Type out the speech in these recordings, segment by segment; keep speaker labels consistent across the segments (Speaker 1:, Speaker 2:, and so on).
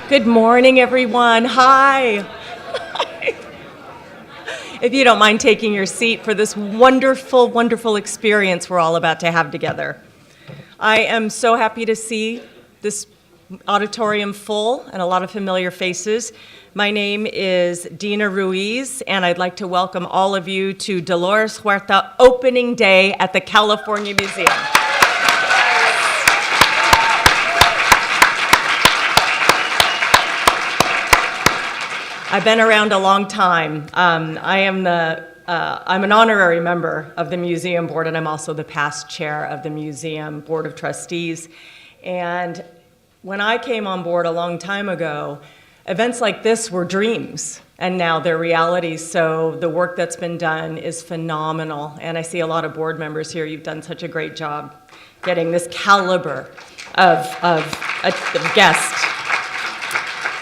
Speaker 1: Good morning, everyone. Hi. If you don't mind taking your seat for this wonderful, wonderful experience we're all about to have together. I am so happy to see this auditorium full and a lot of familiar faces. My name is Dina Ruiz, and I'd like to welcome all of you to Dolores Huerta opening day at the California Museum. I've been around a long time. I'm an honorary member of the museum board, and I'm also the past chair of the museum board of trustees. And when I came on board a long time ago, events like this were dreams, and now they're realities. So the work that's been done is phenomenal, and I see a lot of board members here. You've done such a great job getting this caliber of guest.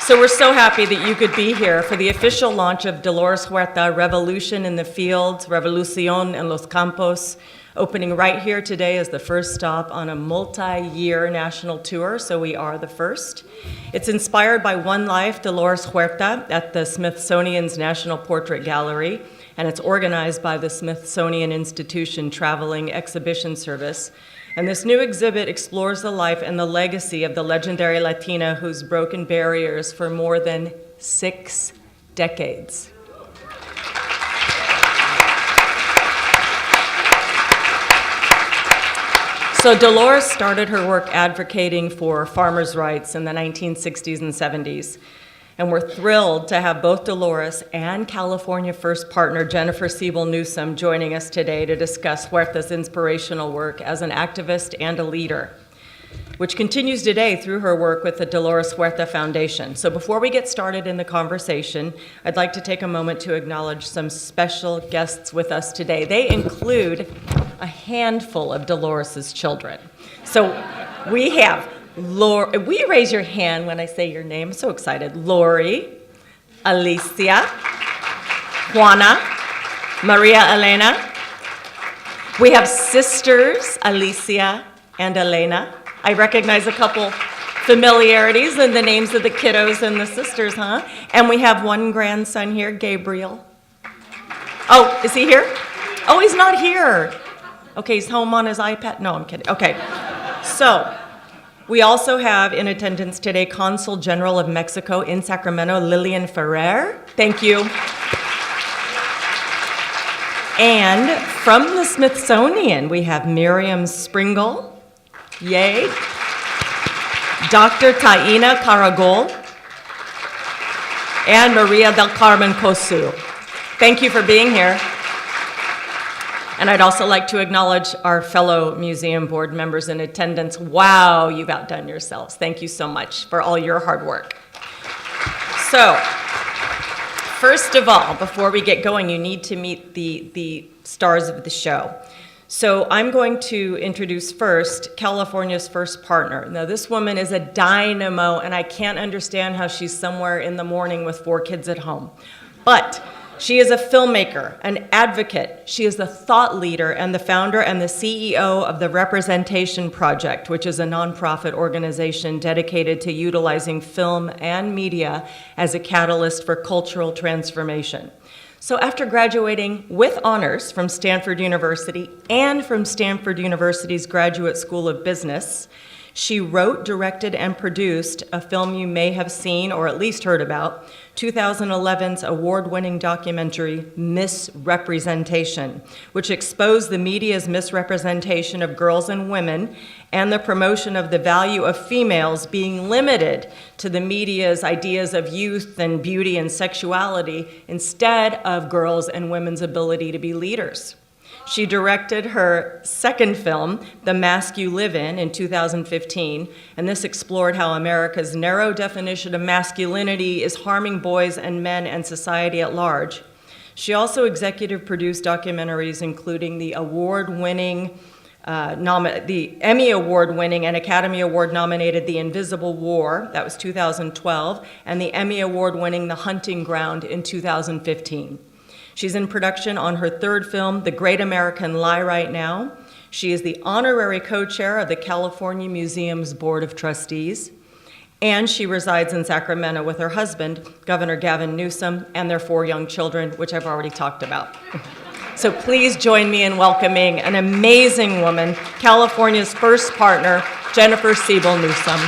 Speaker 1: So we're so happy that you could be here for the official launch of Dolores Huerta, Revolution in the Fields, Revolución en los Campos, opening right here today as the first stop on a multi-year national tour, so we are the first. It's inspired by one life, Dolores Huerta, at the Smithsonian's National Portrait Gallery, and it's organized by the Smithsonian Institution Traveling Exhibition Service. And this new exhibit explores the life and the legacy of the legendary Latina who's broken barriers for more than 6 decades. So Dolores started her work advocating for farmers' rights in the 1960s and 70s. And we're thrilled to have both Dolores and California First partner Jennifer Siebel Newsom joining us today to discuss Huerta's inspirational work as an activist and a leader, which continues today through her work with the Dolores Huerta Foundation. So before we get started in the conversation, I'd like to take a moment to acknowledge some special guests with us today. They include a handful of Dolores's children. So we have will you raise your hand when I say your name? I'm so excited. Lori, Alicia, Juana, Maria Elena. We have sisters, Alicia and Elena. I recognize a couple familiarities in the names of the kiddos and the sisters, huh? And we have one grandson here, Gabriel. Oh, is he here? Oh, he's not here. Okay, he's home on his iPad. No, I'm kidding. Okay, so we also have in attendance today Consul General of Mexico in Sacramento, Lillian Ferrer. Thank you. And from the Smithsonian, we have Miriam Springle. Yay. Dr. Taina Caragol. And Maria del Carmen Cosu. Thank you for being here. And I'd also like to acknowledge our fellow museum board members in attendance. Wow, you've outdone yourselves. Thank you so much for all your hard work. So, first of all, before we get going, you need to meet the stars of the show. So I'm going to introduce first California's first partner. Now, this woman is a dynamo, and I can't understand how she's somewhere in the morning with 4 kids at home. But she is a filmmaker, an advocate. She is the thought leader and the founder and the CEO of the Representation Project, which is a nonprofit organization dedicated to utilizing film and media as a catalyst for cultural transformation. So after graduating with honors from Stanford University and from Stanford University's Graduate School of Business, she wrote, directed, and produced a film you may have seen or at least heard about, 2011's award-winning documentary, Misrepresentation, which exposed the media's misrepresentation of girls and women and the promotion of the value of females being limited to the media's ideas of youth and beauty and sexuality instead of girls' and women's ability to be leaders. She directed her second film, The Mask You Live in 2015, and this explored how America's narrow definition of masculinity is harming boys and men and society at large. She also executive produced documentaries including the award-winning, the Emmy Award-winning and Academy Award-nominated The Invisible War, that was 2012, and the Emmy Award-winning The Hunting Ground in 2015. She's in production on her third film, The Great American Lie, right now. She is the honorary co-chair of the California Museum's Board of Trustees. And she resides in Sacramento with her husband, Governor Gavin Newsom, and their 4 young children, which I've already talked about. So please join me in welcoming an amazing woman, California's first partner, Jennifer Siebel Newsom.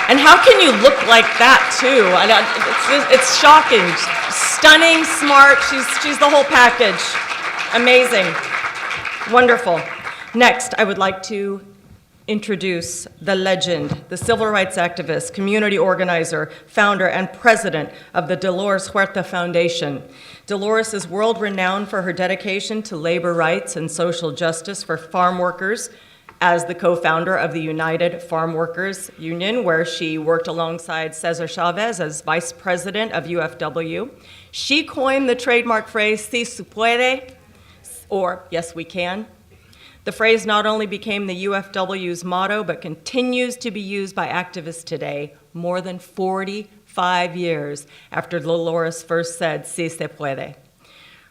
Speaker 1: And how can you look like that, too? It's shocking. Stunning, smart, she's the whole package. Amazing. Wonderful. Next, I would like to introduce the legend, the civil rights activist, community organizer, founder, and president of the Dolores Huerta Foundation. Dolores is world-renowned for her dedication to labor rights and social justice for farm workers, as the co-founder of the United Farmworkers Union, where she worked alongside Cesar Chavez as vice president of UFW. She coined the trademark phrase, "Si se puede," or "yes, we can." The phrase not only became the UFW's motto, but continues to be used by activists today, more than 45 years after Dolores first said, "Si se puede."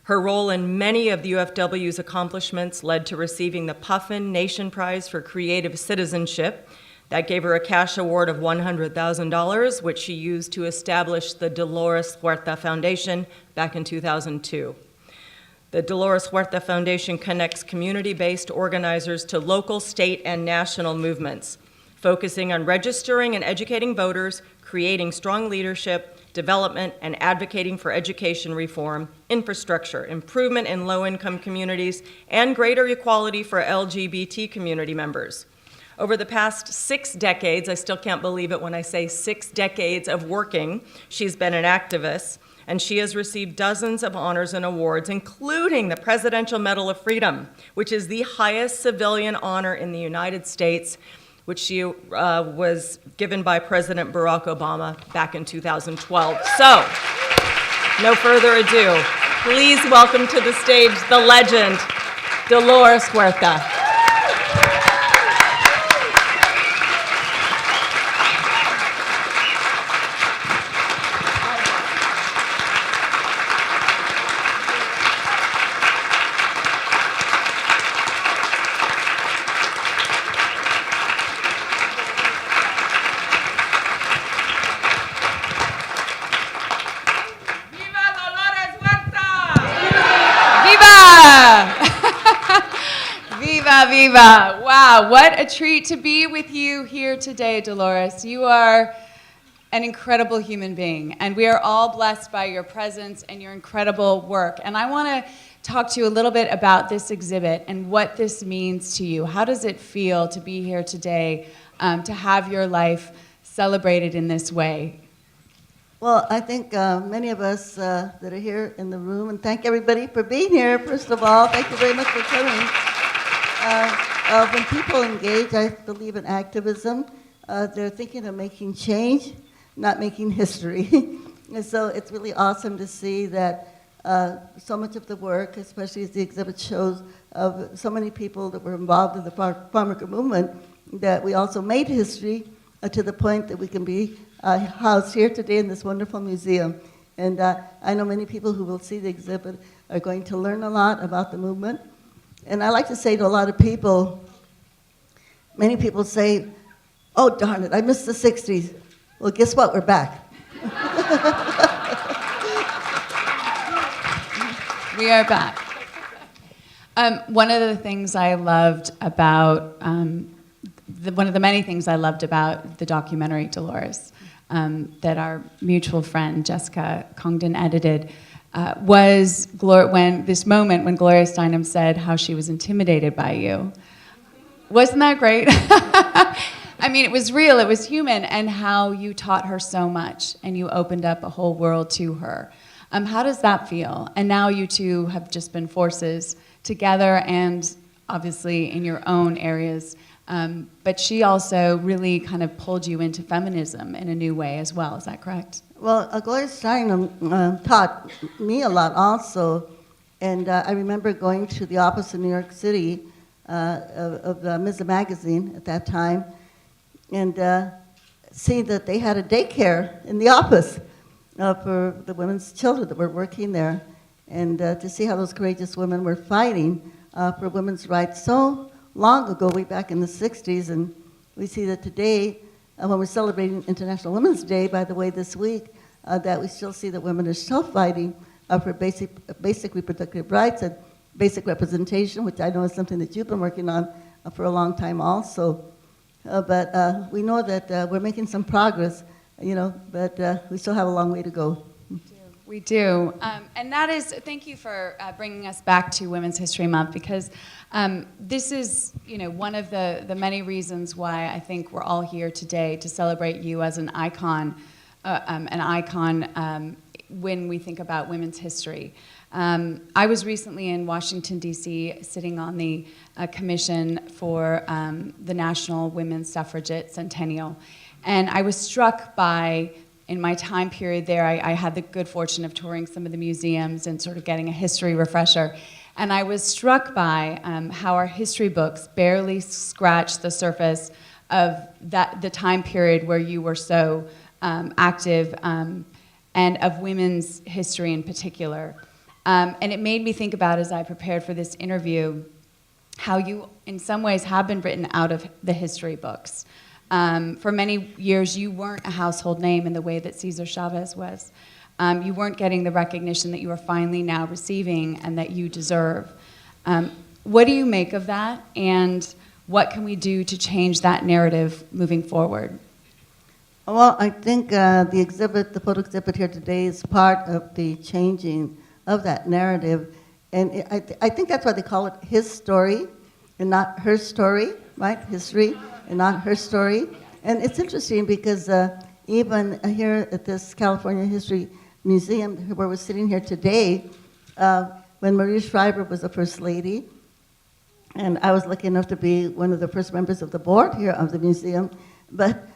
Speaker 1: Her role in many of the UFW's accomplishments led to receiving the Puffin Nation Prize for Creative Citizenship. That gave her a cash award of $100,000, which she used to establish the Dolores Huerta Foundation back in 2002. The Dolores Huerta Foundation connects community-based organizers to local, state, and national movements, focusing on registering and educating voters, creating strong leadership, development, and advocating for education reform, infrastructure, improvement in low-income communities, and greater equality for LGBT community members. Over the past 6 decades, I still can't believe it when I say 6 decades of working, she's been an activist, and she has received dozens of honors and awards, including the Presidential Medal of Freedom, which is the highest civilian honor in the United States, which she was given by President Barack Obama back in 2012. So, no further ado, please welcome to the stage the legend, Dolores Huerta.
Speaker 2: Viva! Wow, what a treat to be with you here today, Dolores. You are an incredible human being, and we are all blessed by your presence and your incredible work. And I want to talk to you a little bit about this exhibit and what this means to you. How does it feel to be here today, to have your life celebrated in this way?
Speaker 3: Well, I think many of us that are here in the room, and thank everybody for being here, first of all. Thank you very much for coming. When people engage, I believe in activism, they're thinking of making change, not making history. And so it's really awesome to see that so much of the work, especially as the exhibit shows, of so many people that were involved in the farmworker movement, that we also made history to the point that we can be housed here today in this wonderful museum. And I know many people who will see the exhibit are going to learn a lot about the movement. And I like to say to a lot of people, many people say, "Oh, darn it, I missed the 60s. Well, guess what? We're back."
Speaker 2: We are back. One of the things I loved about, one of the many things I loved about the documentary, Dolores, that our mutual friend Jessica Congdon edited, was when this moment when Gloria Steinem said how she was intimidated by you. Wasn't that great? I mean, it was real, it was human, and how you taught her so much, and you opened up a whole world to her. How does that feel? And now you two have just been forces together, and obviously in your own areas, but she also really kind of pulled you into feminism in a new way as well, is that correct?
Speaker 3: Well, Gloria Steinem taught me a lot also, and I remember going to the office in New York City of Ms. Magazine at that time, and seeing that they had a daycare in the office for the women's children that were working there. and to see how those courageous women were fighting for women's rights so long ago, way back in the 60s, and we see that today, when we're celebrating International Women's Day, by the way, this week, that we still see that women are still fighting for basic reproductive rights and basic representation, which I know is something that you've been working on for a long time also. But we know that we're making some progress, but we still have a long way to go.
Speaker 2: We do. And that is, thank you for bringing us back to Women's History Month, because this is, one of the many reasons why I think we're all here today to celebrate you as an icon when we think about women's history. I was recently in Washington, D.C., sitting on the commission for the National Women's Suffragette Centennial, and I was struck by, in my time period there, I had the good fortune of touring some of the museums and sort of getting a history refresher. And I was struck by how our history books barely scratch the surface of the time period where you were so active, and of women's history in particular. And it made me think about, as I prepared for this interview, how you, in some ways, have been written out of the history books. For many years, you weren't a household name in the way that Cesar Chavez was. You weren't getting the recognition that you are finally now receiving and that you deserve. What do you make of that, and what can we do to change that narrative moving forward?
Speaker 3: Well, I think the photo exhibit here today is part of the changing of that narrative. And I think that's why they call it his story and not her story, right? History and not her story. And it's interesting because even here at this California History Museum, where we're sitting here today, when Maria Shriver was the first lady, and I was lucky enough to be one of the first members of the board here of the museum, but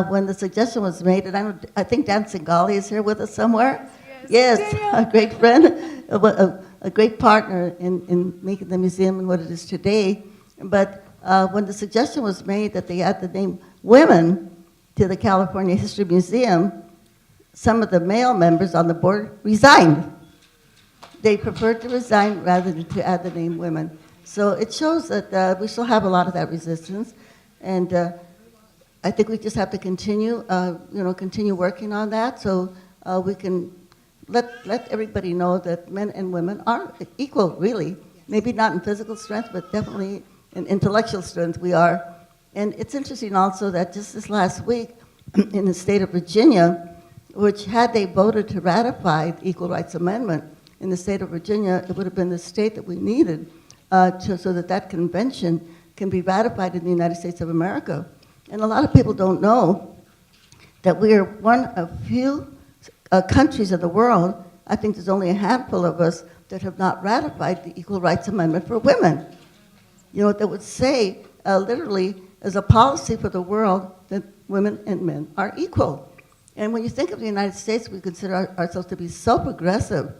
Speaker 3: when the suggestion was made, and I think Dan Singali is here with us somewhere. Yes, a great friend, a great partner in making the museum and what it is today. But when the suggestion was made that they add the name women to the California History Museum, some of the male members on the board resigned. They preferred to resign rather than to add the name women. So it shows that we still have a lot of that resistance, and I think we just have to continue, continue working on that, so we can let everybody know that men and women are equal, really. Maybe not in physical strength, but definitely in intellectual strength we are. And it's interesting also that just this last week, in the state of Virginia, which had they voted to ratify the Equal Rights Amendment in the state of Virginia, it would have been the state that we needed so that convention can be ratified in the United States of America. And a lot of people don't know that we are one of few countries of the world, I think there's only a handful of us that have not ratified the Equal Rights Amendment for women. That would say, literally, as a policy for the world, that women and men are equal. And when you think of the United States, we consider ourselves to be so progressive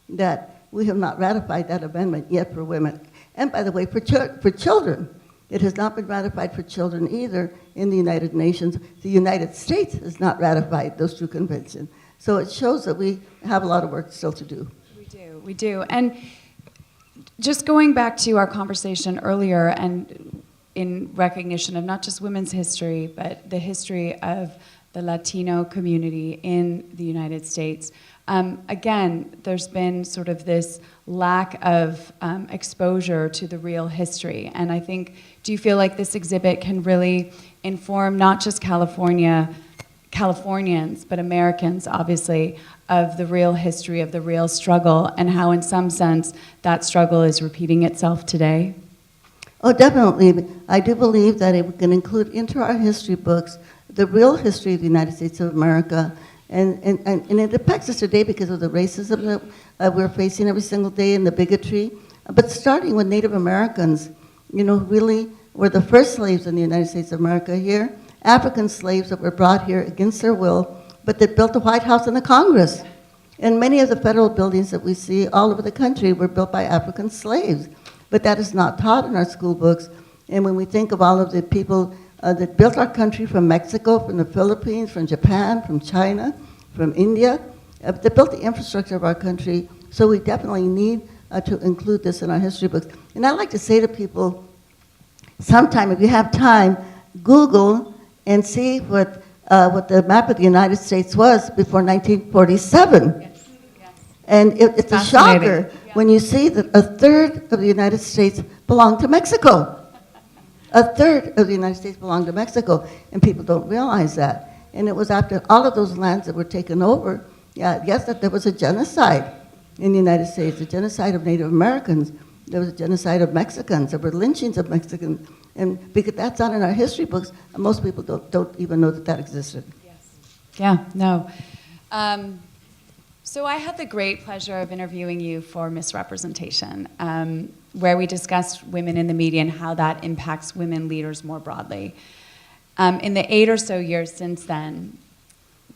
Speaker 3: that we have not ratified that amendment yet for women. And by the way, for children, it has not been ratified for children either in the United Nations. The United States has not ratified those two conventions. So it shows that we have a lot of work still to do.
Speaker 2: We do. And just going back to our conversation earlier, and in recognition of not just women's history, but the history of the Latino community in the United States, again, there's been sort of this lack of exposure to the real history. And I think, do you feel like this exhibit can really inform not just Californians, but Americans, obviously, of the real history, of the real struggle, and how, in some sense, that struggle is repeating itself today?
Speaker 3: Oh, definitely. I do believe that it can include into our history books the real history of the United States of America. And it affects us today because of the racism that we're facing every single day and the bigotry. But starting with Native Americans, really were the first slaves in the United States of America here. African slaves that were brought here against their will, but that built the White House and the Congress. And many of the federal buildings that we see all over the country were built by African slaves. But that is not taught in our school books. And when we think of all of the people that built our country from Mexico, from the Philippines, from Japan, from China, from India, that built the infrastructure of our country, So we definitely need to include this in our history books. And I like to say to people, sometime if you have time, Google and see what the map of the United States was before 1947.
Speaker 2: Yes. Yes.
Speaker 3: And it's a
Speaker 2: Fascinating.
Speaker 3: shocker when you see that a third of the United States belonged to Mexico. A third of the United States belonged to Mexico, and people don't realize that. And it was after all of those lands that were taken over, yes, that there was a genocide in the United States, a genocide of Native Americans. There was a genocide of Mexicans. There were lynchings of Mexicans. And because that's not in our history books, and most people don't even know that that existed.
Speaker 2: Yeah, no. So I had the great pleasure of interviewing you for Misrepresentation, where we discussed women in the media and how that impacts women leaders more broadly. In the 8 or so years since then,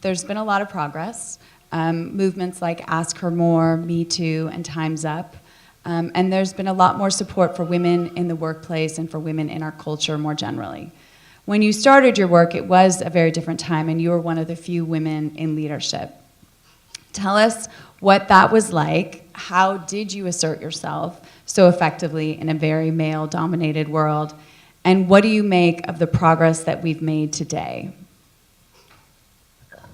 Speaker 2: there's been a lot of progress. Movements like Ask Her More, Me Too, and Time's Up. And there's been a lot more support for women in the workplace and for women in our culture more generally. When you started your work, it was a very different time, and you were one of the few women in leadership. Tell us what that was like. How did you assert yourself so effectively in a very male-dominated world? And what do you make of the progress that we've made today?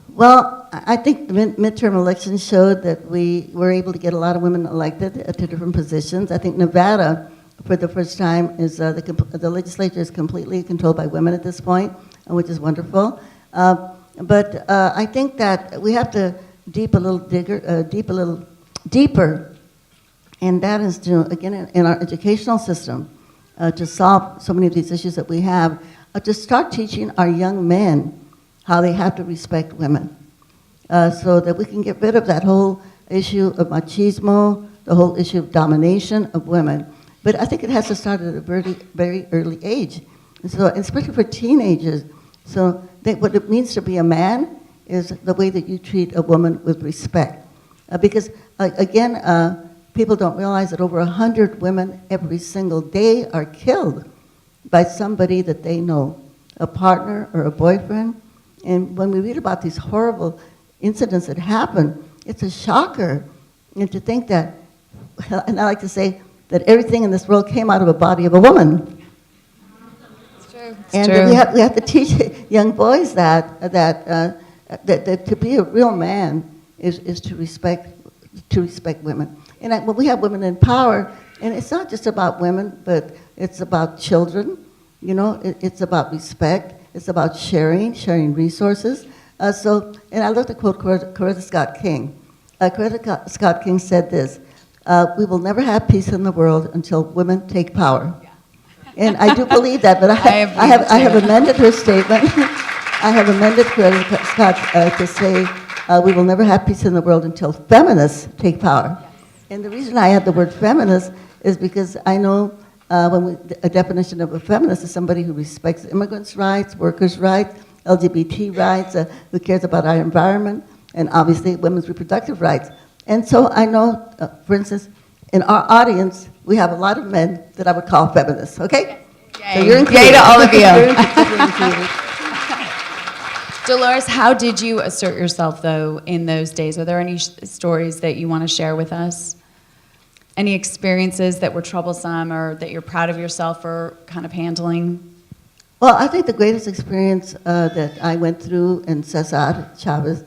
Speaker 3: Well, I think the midterm elections showed that we were able to get a lot of women elected to different positions. I think Nevada, for the first time, is the legislature is completely controlled by women at this point, which is wonderful. But I think that we have to deep a little deeper, and that is to, again, in our educational system, to solve so many of these issues that we have, to start teaching our young men how they have to respect women, so that we can get rid of that whole issue of machismo, the whole issue of domination of women. But I think it has to start at a very, very early age, and so especially for teenagers. So what it means to be a man is the way that you treat a woman with respect. Because, again, people don't realize that over 100 women every single day are killed by somebody that they know, a partner or a boyfriend. And when we read about these horrible incidents that happen, it's a shocker. And to think that, and I like to say that everything in this world came out of a body of a woman.
Speaker 2: It's true.
Speaker 3: And we have to teach young boys that to be a real man is to respect women. And when we have women in power, and it's not just about women, but it's about children. You know, it's about respect. It's about sharing resources. And I love to quote Coretta Scott King. Coretta Scott King said this: "We will never have peace in the world until women take power." Yeah. And I do believe that, but I have amended her statement. I have amended Coretta Scott to say we will never have peace in the world until feminists take power. Yes. And the reason I add the word feminist is because I know a definition of a feminist is somebody who respects immigrants' rights, workers' rights, LGBT rights, who cares about our environment, and obviously women's reproductive rights. And so I know, for instance, in our audience, we have a lot of men that I would call feminists, okay?
Speaker 2: Yay.
Speaker 3: So you're included.
Speaker 2: Yay to all of you.
Speaker 3: You're included.
Speaker 2: Dolores, how did you assert yourself, though, in those days? Are there any stories that you want to share with us? Any experiences that were troublesome or that you're proud of yourself for kind of handling?
Speaker 3: Well, I think the greatest experience that I went through in Cesar, Chavez,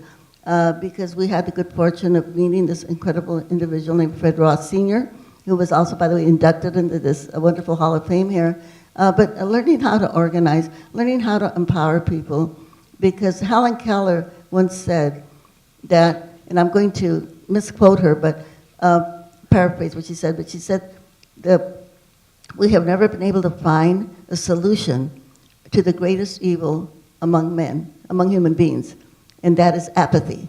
Speaker 3: because we had the good fortune of meeting this incredible individual named Fred Ross Sr., who was also, by the way, inducted into this wonderful Hall of Fame here, but learning how to organize, learning how to empower people, because Helen Keller once said that, and I'm going to misquote her, but paraphrase what she said, but she said that we have never been able to find a solution to the greatest evil among men, among human beings, and that is apathy.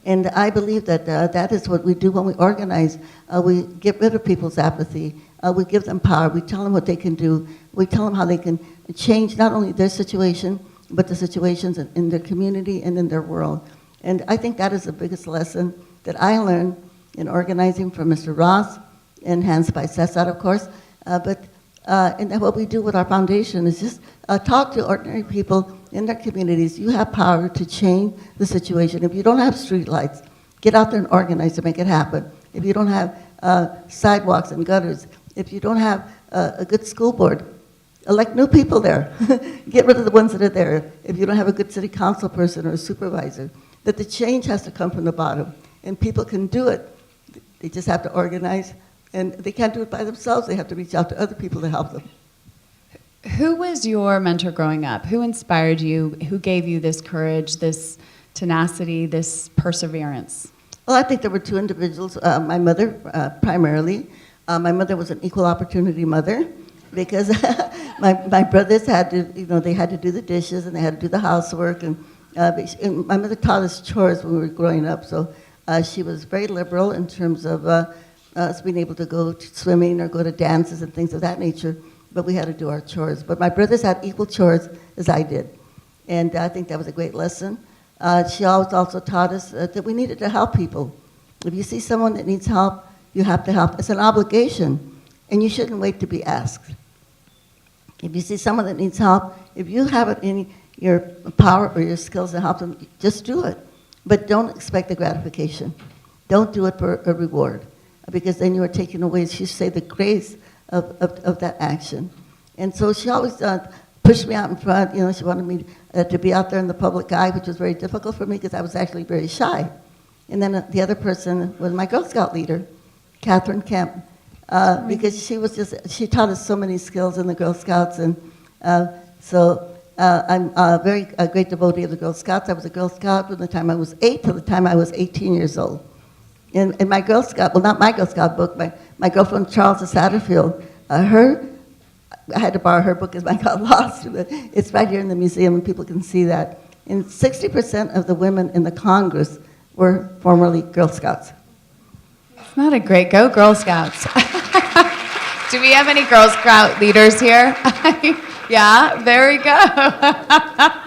Speaker 3: And I believe that that is what we do when we organize. We get rid of people's apathy. We give them power. We tell them what they can do. We tell them how they can change not only their situation, but the situations in their community and in their world. And I think that is the biggest lesson that I learned in organizing from Mr. Ross, enhanced by Cesar, of course. And what we do with our foundation is just talk to ordinary people in their communities. You have power to change the situation. If you don't have street lights, get out there and organize to make it happen. if you don't have sidewalks and gutters, if you don't have a good school board, elect new people there. Get rid of the ones that are there. If you don't have a good city council person or a supervisor, that the change has to come from the bottom. And people can do it. They just have to organize. And they can't do it by themselves. They have to reach out to other people to help them.
Speaker 2: Who was your mentor growing up? Who inspired you? Who gave you this courage, this tenacity, this perseverance?
Speaker 3: Well, I think there were two individuals. My mother, primarily. My mother was an equal opportunity mother because my brothers had to, they had to do the dishes and they had to do the housework. And my mother taught us chores when we were growing up. So she was very liberal in terms of us being able to go to swimming or go to dances and things of that nature. But we had to do our chores. But my brothers had equal chores as I did. And I think that was a great lesson. She always also taught us that we needed to help people. If you see someone that needs help, you have to help. It's an obligation, and you shouldn't wait to be asked. If you see someone that needs help, if you have it in your power or your skills to help them, just do it. But don't expect a gratification. Don't do it for a reward, because then you are taking away, she say, the grace of that action. And so she always pushed me out in front. She wanted me to be out there in the public eye, which was very difficult for me because I was actually very shy. And then the other person was my Girl Scout leader, Catherine Kemp, because she taught us so many skills in the Girl Scouts. And so I'm a great devotee of the Girl Scouts. I was a Girl Scout from the time I was 8 till the time I was 18 years old. In my Girl Scout, well, not my Girl Scout book, my girlfriend Charles Satterfield, I had to borrow her book because mine got lost. But it's right here in the museum and people can see that. And 60% of the women in the Congress were formerly Girl Scouts.
Speaker 2: It's not a great go, Girl Scouts. Do we have any Girl Scout leaders here? Yeah, there we go.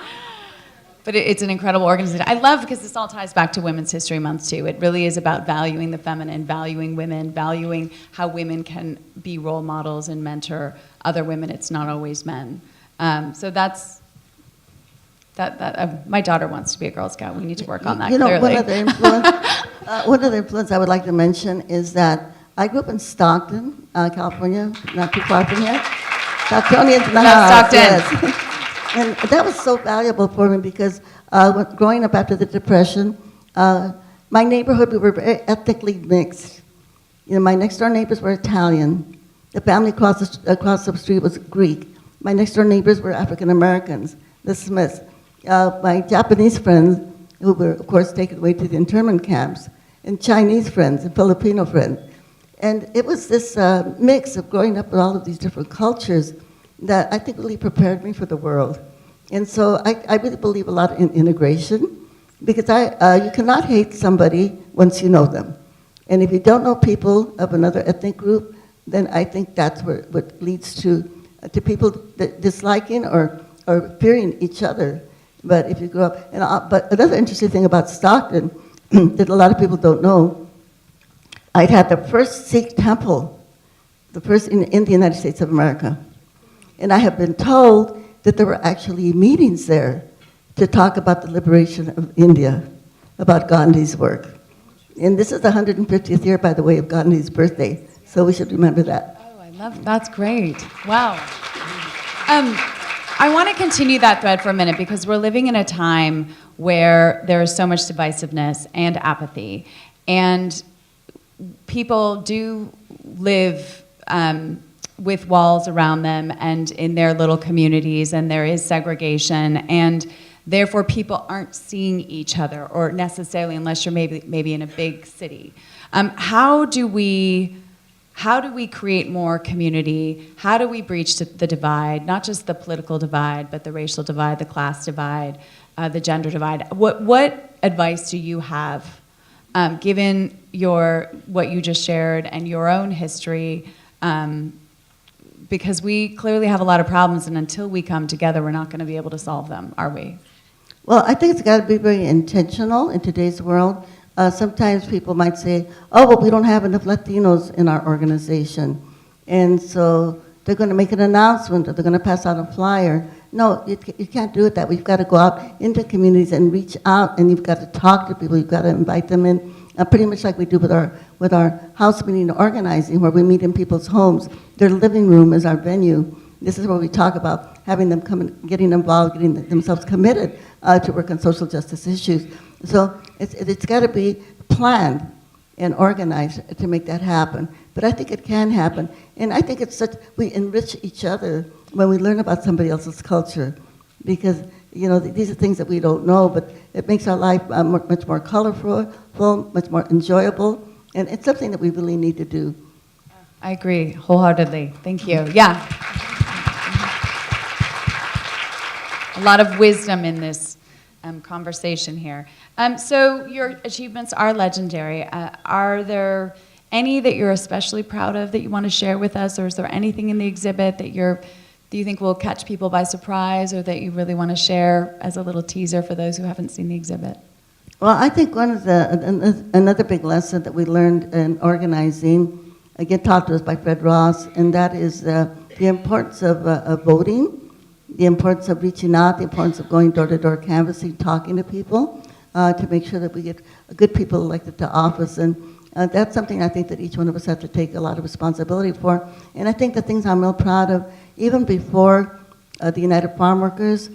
Speaker 2: But it's an incredible organization. I love, because this all ties back to Women's History Month too. It really is about valuing the feminine, valuing women, valuing how women can be role models and mentor other women. It's not always men. So that's my daughter wants to be a Girl Scout. We need to work on that. Clearly.
Speaker 3: One other influence I would like to mention is that I grew up in Stockton, California, not too far from here. Stocktonians in the house.
Speaker 2: Stockton.
Speaker 3: Yes. And that was so valuable for me because growing up after the Depression, my neighborhood, we were very ethnically mixed. My next door neighbors were Italian. The family across the street was Greek. My next door neighbors were African Americans, the Smiths. My Japanese friends, who were, of course, taken away to the internment camps, and Chinese friends and Filipino friends. And it was this mix of growing up with all of these different cultures that I think really prepared me for the world. And so I really believe a lot in integration, because you cannot hate somebody once you know them. And if you don't know people of another ethnic group, then I think that's what leads to people disliking or fearing each other. But if you grow up, but another interesting thing about Stockton that a lot of people don't know, I'd had the first Sikh temple, the first in the United States of America. And I have been told that there were actually meetings there to talk about the liberation of India, about Gandhi's work. And this is the 150th year, by the way, of Gandhi's birthday, so we should remember that.
Speaker 2: Oh, I love, that's great. Wow. I want to continue that thread for a minute because we're living in a time where there is so much divisiveness and apathy. And people do live with walls around them and in their little communities, and there is segregation, and therefore people aren't seeing each other, or necessarily unless you're maybe in a big city. How do we create more community? How do we breach the divide, not just the political divide, but the racial divide, the class divide, the gender divide? What advice do you have, given what you just shared and your own history? Because we clearly have a lot of problems, and until we come together, we're not going to be able to solve them, are we?
Speaker 3: Well, I think it's got to be very intentional in today's world. Sometimes people might say, oh, well, we don't have enough Latinos in our organization. And so they're going to make an announcement, or they're going to pass out a flyer. No, you can't do it that way. You've got to go out into communities and reach out, and you've got to talk to people. You've got to invite them in pretty much like we do with our house meeting organizing, where we meet in people's homes. Their living room is our venue. This is where we talk about having them come and getting involved, getting themselves committed to work on social justice issues. So it's got to be planned and organized to make that happen. But I think it can happen. And I think we enrich each other when we learn about somebody else's culture. Because, these are things that we don't know, but it makes our life much more colorful, much more enjoyable. And it's something that we really need to do.
Speaker 2: I agree wholeheartedly. Thank you. Yeah. A lot of wisdom in this conversation here. So your achievements are legendary. Are there any that you're especially proud of that you want to share with us, or is there anything in the exhibit that you think will catch people by surprise, or that you really want to share as a little teaser for those who haven't seen the exhibit?
Speaker 3: Well, I think another big lesson that we learned in organizing, again taught to us by Fred Ross, and that is the importance of voting, the importance of reaching out, the importance of going door to door canvassing, talking to people, to make sure that we get good people elected to office. And that's something I think that each one of us have to take a lot of responsibility for. And I think the things I'm real proud of, even before the United Farmworkers,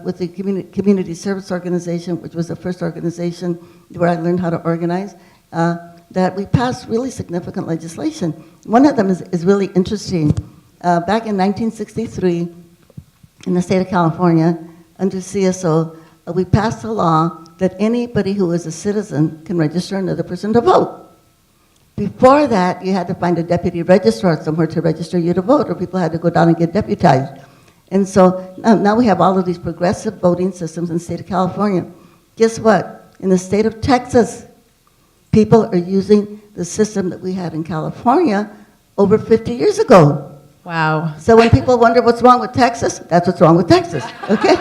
Speaker 3: with the Community Service Organization, which was the first organization where I learned how to organize, that we passed really significant legislation. One of them is really interesting. Back in 1963, in the state of California, under CSO, we passed a law that anybody who is a citizen can register another person to vote. Before that, you had to find a deputy registrar somewhere to register you to vote, or people had to go down and get deputized. And so now we have all of these progressive voting systems in the state of California. Guess what? In the state of Texas, people are using the system that we had in California over 50 years ago.
Speaker 2: Wow.
Speaker 3: So when people wonder what's wrong with Texas, that's what's wrong with Texas, okay?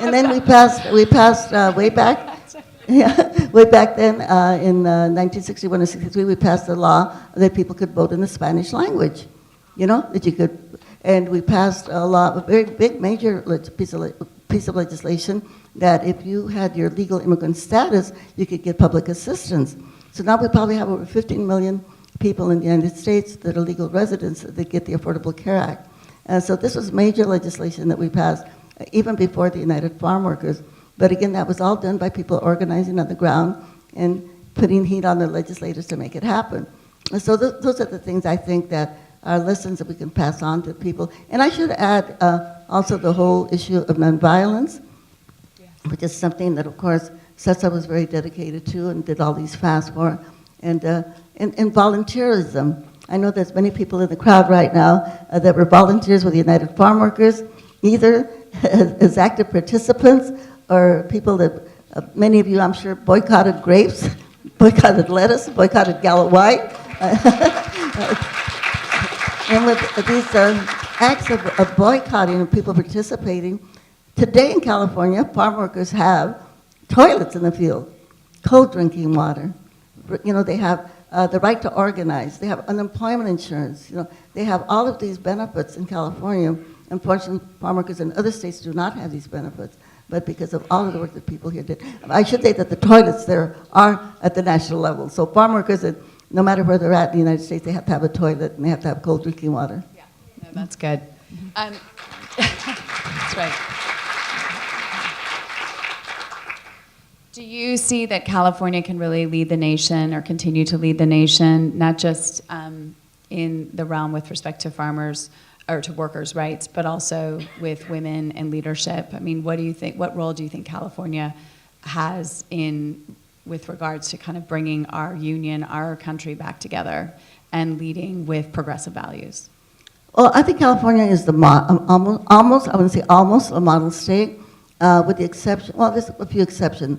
Speaker 3: And then we passed way back, way back then in 1961 and 63, we passed a law that people could vote in the Spanish language, that you could, and we passed a law, a very big, major piece of legislation that if you had your legal immigrant status, you could get public assistance. So now we probably have over 15 million people in the United States that are legal residents that get the Affordable Care Act. So this was major legislation that we passed even before the United Farmworkers. But again, that was all done by people organizing on the ground and putting heat on the legislators to make it happen. And so those are the things I think that are lessons that we can pass on to people. And I should add also the whole issue of nonviolence, which is something that, of course, Cesar was very dedicated to and did all these fasts for. And volunteerism. I know there's many people in the crowd right now that were volunteers with the United Farmworkers, either as active participants or people that, many of you I'm sure boycotted grapes, boycotted lettuce, boycotted Gallo White. And with these acts of boycotting and people participating, today in California, farm workers have toilets in the field, cold drinking water. They have the right to organize. They have unemployment insurance. They have all of these benefits in California. Unfortunately, farm workers in other states do not have these benefits, but because of all of the work that people here did. I should say that the toilets there are at the national level. So farm workers, no matter where they're at in the United States, they have to have a toilet and they have to have cold drinking water.
Speaker 2: Yeah, no, that's good. That's right. Do you see that California can really lead the nation or continue to lead the nation, not just in the realm with respect to farmers or to workers' rights, but also with women and leadership? I mean, what role do you think California has with regards to kind of bringing our union, our country back together and leading with progressive values?
Speaker 3: Well, I think California is almost, I wouldn't say almost, a model state, with the exception, well, there's a few exceptions,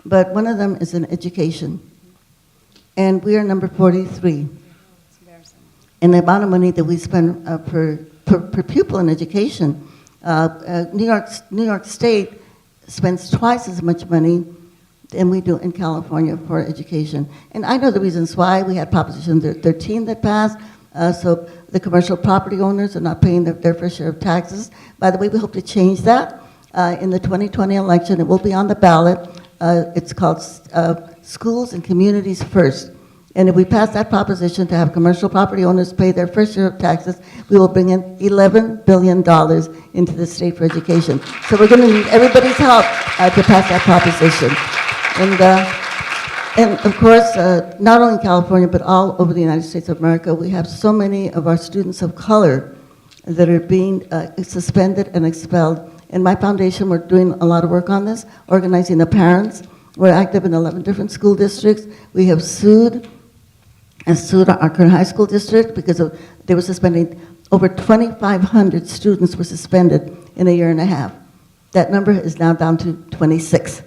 Speaker 3: but one of them is in education. And we are number 43. And the amount of money that we spend per pupil in education, New York State spends twice as much money than we do in California for education. And I know the reasons why. We had Proposition 13 that passed, so the commercial property owners are not paying their fair share of taxes. By the way, we hope to change that in the 2020 election. It will be on the ballot. It's called Schools and Communities First. And if we pass that proposition to have commercial property owners pay their first share of taxes, we will bring in $11 billion into the state for education. So we're going to need everybody's help to pass that proposition. And of course, not only in California, but all over the United States of America, we have so many of our students of color that are being suspended and expelled. In my foundation, we're doing a lot of work on this, organizing the parents. We're active in 11 different school districts. We have sued our current high school district because they were suspending. Over 2,500 students were suspended in a year and a half. That number is now down to 26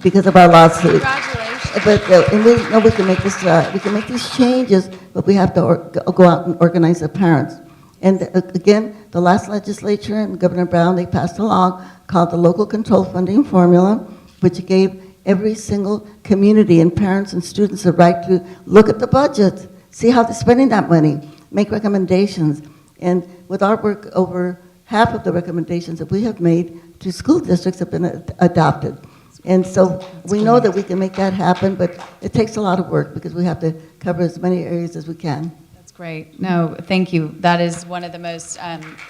Speaker 3: because of our lawsuit.
Speaker 2: Congratulations.
Speaker 3: But and we know we can make this. We can make these changes, but we have to go out and organize the parents. And again, the last legislature and Governor Brown, they passed a law called the Local Control Funding Formula, which gave every single community and parents and students the right to look at the budget, see how they're spending that money, make recommendations. And with our work, over half of the recommendations that we have made to school districts have been adopted. And so we know that we can make that happen, but it takes a lot of work because we have to cover as many areas as we can.
Speaker 2: That's great. No, thank you. That is one of the most,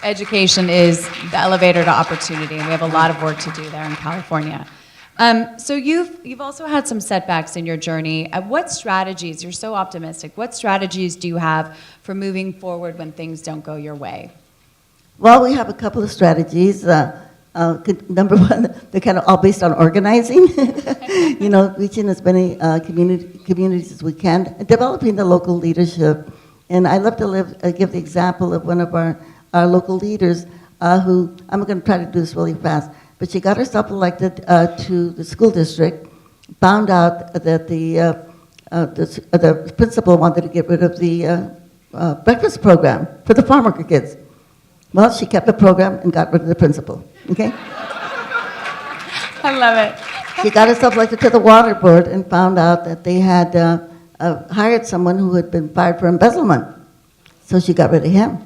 Speaker 2: education is the elevator to opportunity, and we have a lot of work to do there in California. So you've also had some setbacks in your journey. What strategies, you're so optimistic, what strategies do you have for moving forward when things don't go your way?
Speaker 3: Well, we have a couple of strategies. Number one, they're kind of all based on organizing, reaching as many communities as we can, and developing the local leadership. And I love to give the example of one of our local leaders who, I'm going to try to do this really fast, but she got herself elected to the school district, found out that the principal wanted to get rid of the breakfast program for the farm worker kids. Well, she kept the program and got rid of the principal, okay?
Speaker 2: I love it.
Speaker 3: She got herself elected to the water board and found out that they had hired someone who had been fired for embezzlement. So she got rid of him.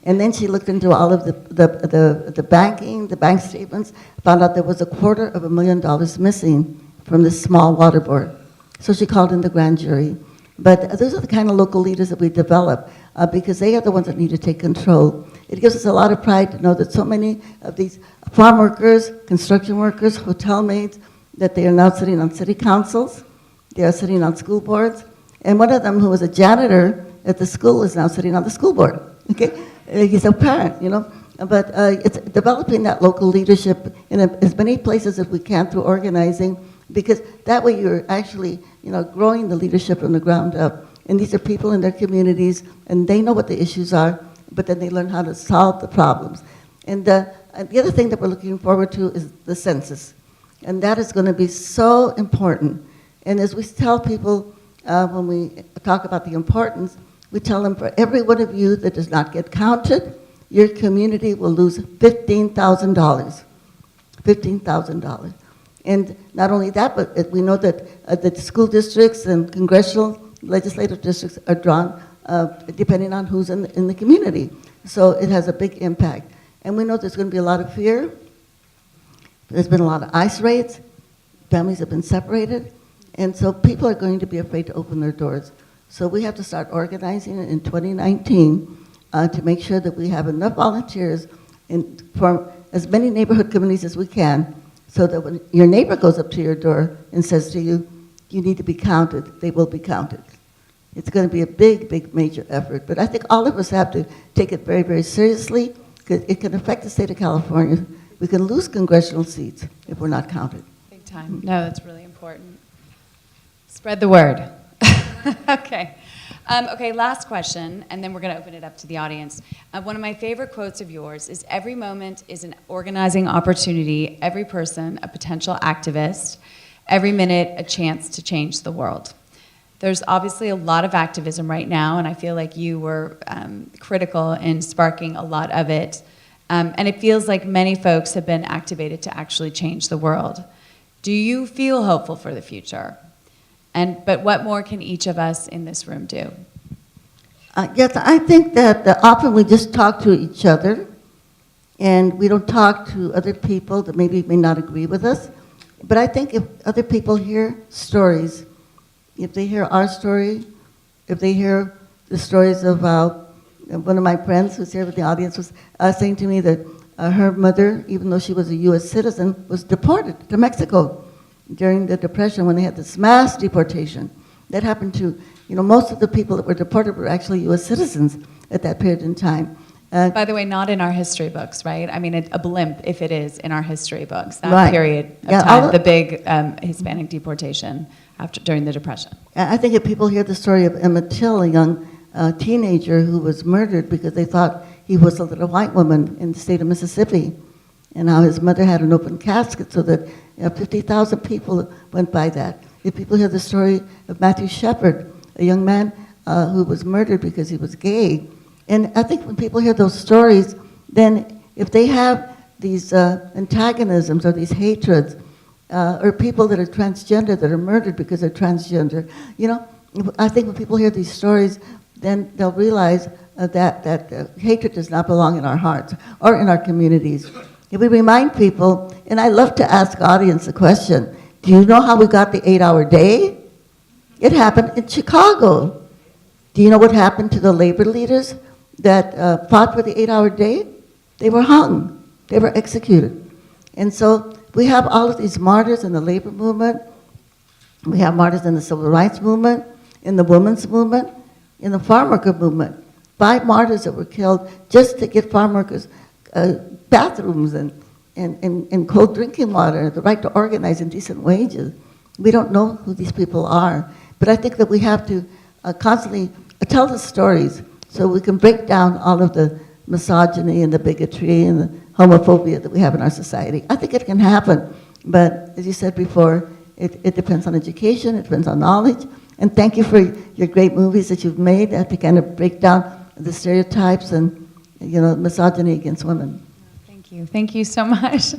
Speaker 3: And then she looked into all of the banking, the bank statements, found out there was $250,000 missing from this small water board. So she called in the grand jury. But those are the kind of local leaders that we develop because they are the ones that need to take control. It gives us a lot of pride to know that so many of these farm workers, construction workers, hotel maids, that they are now sitting on city councils, they are sitting on school boards, and one of them who was a janitor at the school is now sitting on the school board, okay? He's a parent, but it's developing that local leadership in as many places as we can through organizing, because that way you're actually, growing the leadership from the ground up. And these are people in their communities, and they know what the issues are, but then they learn how to solve the problems. And the other thing that we're looking forward to is the census. And that is going to be so important. And as we tell people when we talk about the importance, we tell them for every one of you that does not get counted, your community will lose $15,000. $15,000. And not only that, but we know that the school districts and congressional legislative districts are drawn depending on who's in the community. So it has a big impact. And we know there's going to be a lot of fear. There's been a lot of ICE raids. Families have been separated. And so people are going to be afraid to open their doors. So we have to start organizing it in 2019 to make sure that we have enough volunteers and form as many neighborhood committees as we can, so that when your neighbor goes up to your door and says to you, you need to be counted, they will be counted. It's going to be a big, big, major effort. But I think all of us have to take it very, very seriously, because it can affect the state of California. We can lose congressional seats if we're not counted.
Speaker 2: Big time. No, that's really important. Spread the word. Okay. Okay, last question, and then we're going to open it up to the audience. One of my favorite quotes of yours is, every moment is an organizing opportunity, every person a potential activist, every minute a chance to change the world. There's obviously a lot of activism right now, and I feel like you were critical in sparking a lot of it. And it feels like many folks have been activated to actually change the world. Do you feel hopeful for the future? But what more can each of us in this room do?
Speaker 3: Yes, I think that often we just talk to each other, and we don't talk to other people that maybe may not agree with us. But I think if other people hear stories, if they hear our story, if they hear the stories of one of my friends who's here with the audience was saying to me that her mother, even though she was a U.S. citizen, was deported to Mexico during the Depression when they had this mass deportation. That happened to, most of the people that were deported were actually U.S. citizens at that period in time.
Speaker 2: By the way, not in our history books, right? I mean, a blimp, if it is in our history books, that
Speaker 3: Right.
Speaker 2: period of
Speaker 3: Yeah,
Speaker 2: time, the big Hispanic deportation during the Depression.
Speaker 3: I think if people hear the story of Emmett Till, a young teenager who was murdered because they thought he was a little white woman in the state of Mississippi, and how his mother had an open casket so that 50,000 people went by that. If people hear the story of Matthew Shepard, a young man who was murdered because he was gay, and I think when people hear those stories, then if they have these antagonisms or these hatreds, or people that are transgender that are murdered because they're transgender, I think when people hear these stories, then they'll realize that hatred does not belong in our hearts or in our communities. If we remind people, and I love to ask audience a question, do you know how we got the 8-hour day? It happened in Chicago. Do you know what happened to the labor leaders that fought for the 8-hour day? They were hung. They were executed. And so we have all of these martyrs in the labor movement. We have martyrs in the civil rights movement, in the women's movement, in the farm worker movement. 5 martyrs that were killed just to get farm workers bathrooms and cold drinking water, the right to organize and decent wages. We don't know who these people are. But I think that we have to constantly tell the stories so we can break down all of the misogyny and the bigotry and the homophobia that we have in our society. I think it can happen, but as you said before, it depends on education, it depends on knowledge, and thank you for your great movies that you've made to kind of break down the stereotypes and misogyny against women.
Speaker 2: Thank you so much.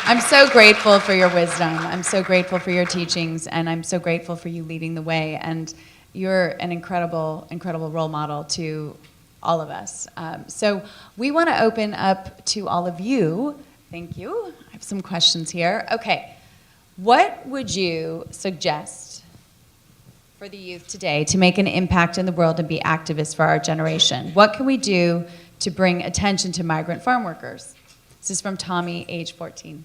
Speaker 2: I'm so grateful for your wisdom. I'm so grateful for your teachings, and I'm so grateful for you leading the way. And you're an incredible, incredible role model to all of us. So we want to open up to all of you. Thank you. I have some questions here. Okay. What would you suggest for the youth today to make an impact in the world and be activists for our generation? What can we do to bring attention to migrant farm workers? This is from Tommy, age 14.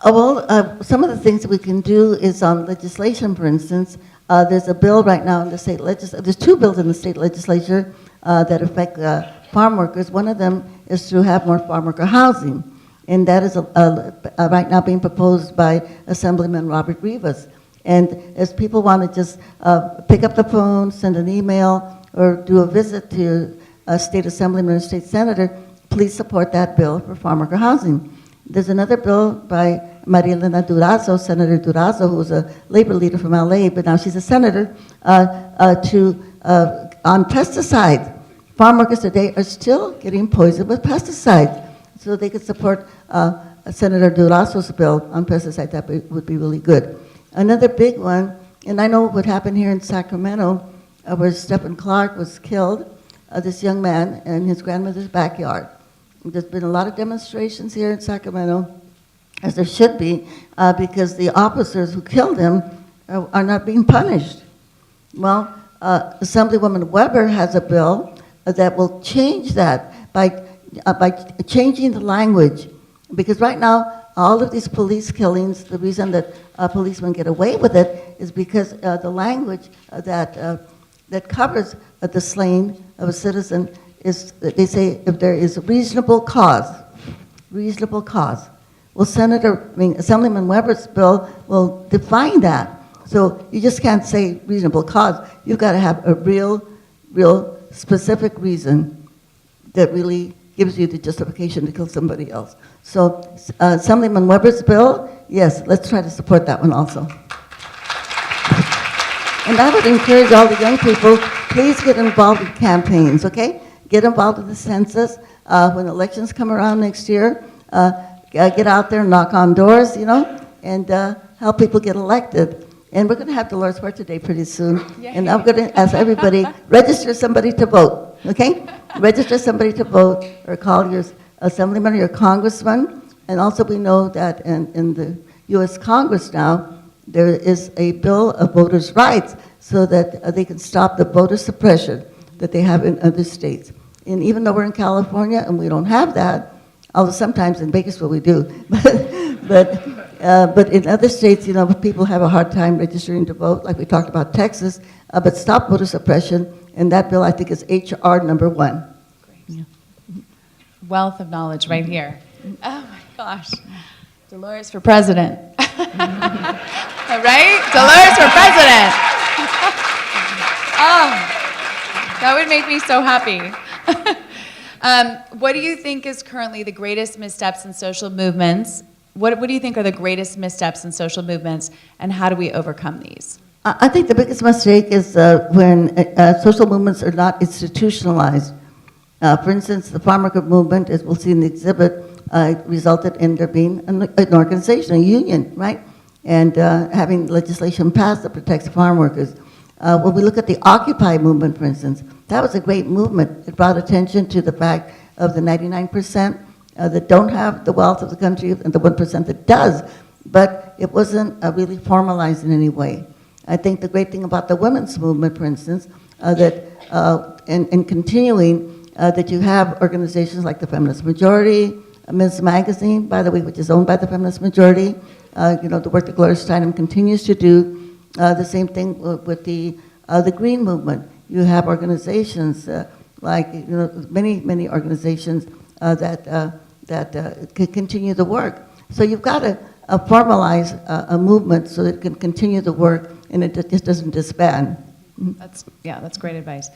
Speaker 3: Some of the things that we can do is on legislation, for instance. There's a bill right now in the state legislature. There's 2 bills in the state legislature that affect farm workers. One of them is to have more farm worker housing. And that is right now being proposed by Assemblyman Robert Rivas. And as people want to just pick up the phone, send an email, or do a visit to a state assemblyman or state senator, please support that bill for farm worker housing. There's another bill by Maria Elena Durazo, Senator Durazo, who was a labor leader from LA, but now she's a senator, on pesticides. Farm workers today are still getting poisoned with pesticides. So they could support Senator Durazo's bill on pesticides. That would be really good. Another big one, and I know what happened here in Sacramento, where Stephen Clark was killed, this young man in his grandmother's backyard. There's been a lot of demonstrations here in Sacramento, as there should be, because the officers who killed him are not being punished. Well, Assemblywoman Weber has a bill that will change that by changing the language. Because right now, all of these police killings, the reason that policemen get away with it is because the language that covers the slaying of a citizen is, they say, if there is a reasonable cause. Well, Assemblyman Weber's bill will define that. So you just can't say reasonable cause. You've got to have a real specific reason that really gives you the justification to kill somebody else. So Assemblyman Weber's bill, yes, let's try to support that one also. And I would encourage all the young people, please get involved in campaigns, okay? Get involved in the census. When elections come around next year, get out there and knock on doors, and help people get elected. And we're going to have Dolores Huerta Day pretty soon. Yay. And I'm going to ask everybody, register somebody to vote, okay? Register somebody to vote or call your assemblyman or your congressman. And also we know that in the U.S. Congress now, there is a bill of voters' rights so that they can stop the voter suppression that they have in other states. And even though we're in California and we don't have that, although sometimes in Bakersfield we do, but in other states, you know, people have a hard time registering to vote, like we talked about Texas, but stop voter suppression, and that bill I think is H.R. number 1.
Speaker 2: Great. Yeah. Wealth of knowledge right here. Oh my gosh. Dolores for president. Right? Dolores for president. Oh, that would make me so happy. What do you think is currently the greatest missteps in social movements? What do you think are the greatest missteps in social movements, and how do we overcome these?
Speaker 3: I think the biggest mistake is when social movements are not institutionalized. For instance, the farmworker movement, as we'll see in the exhibit, resulted in there being an organization, a union, right? And having legislation passed that protects farm workers. When we look at the Occupy movement, for instance, that was a great movement. It brought attention to the fact of the 99% that don't have the wealth of the country and the 1% that does, but it wasn't really formalized in any way. I think the great thing about the women's movement, for instance, in continuing, that you have organizations like the Feminist Majority, Ms. Magazine, by the way, which is owned by the Feminist Majority, you know, the work that Gloria Steinem continues to do, the same thing with the Green Movement. You have organizations like, you know, many organizations that can continue the work. So you've got to formalize a movement so that it can continue the work and it just doesn't disband.
Speaker 2: That's great advice.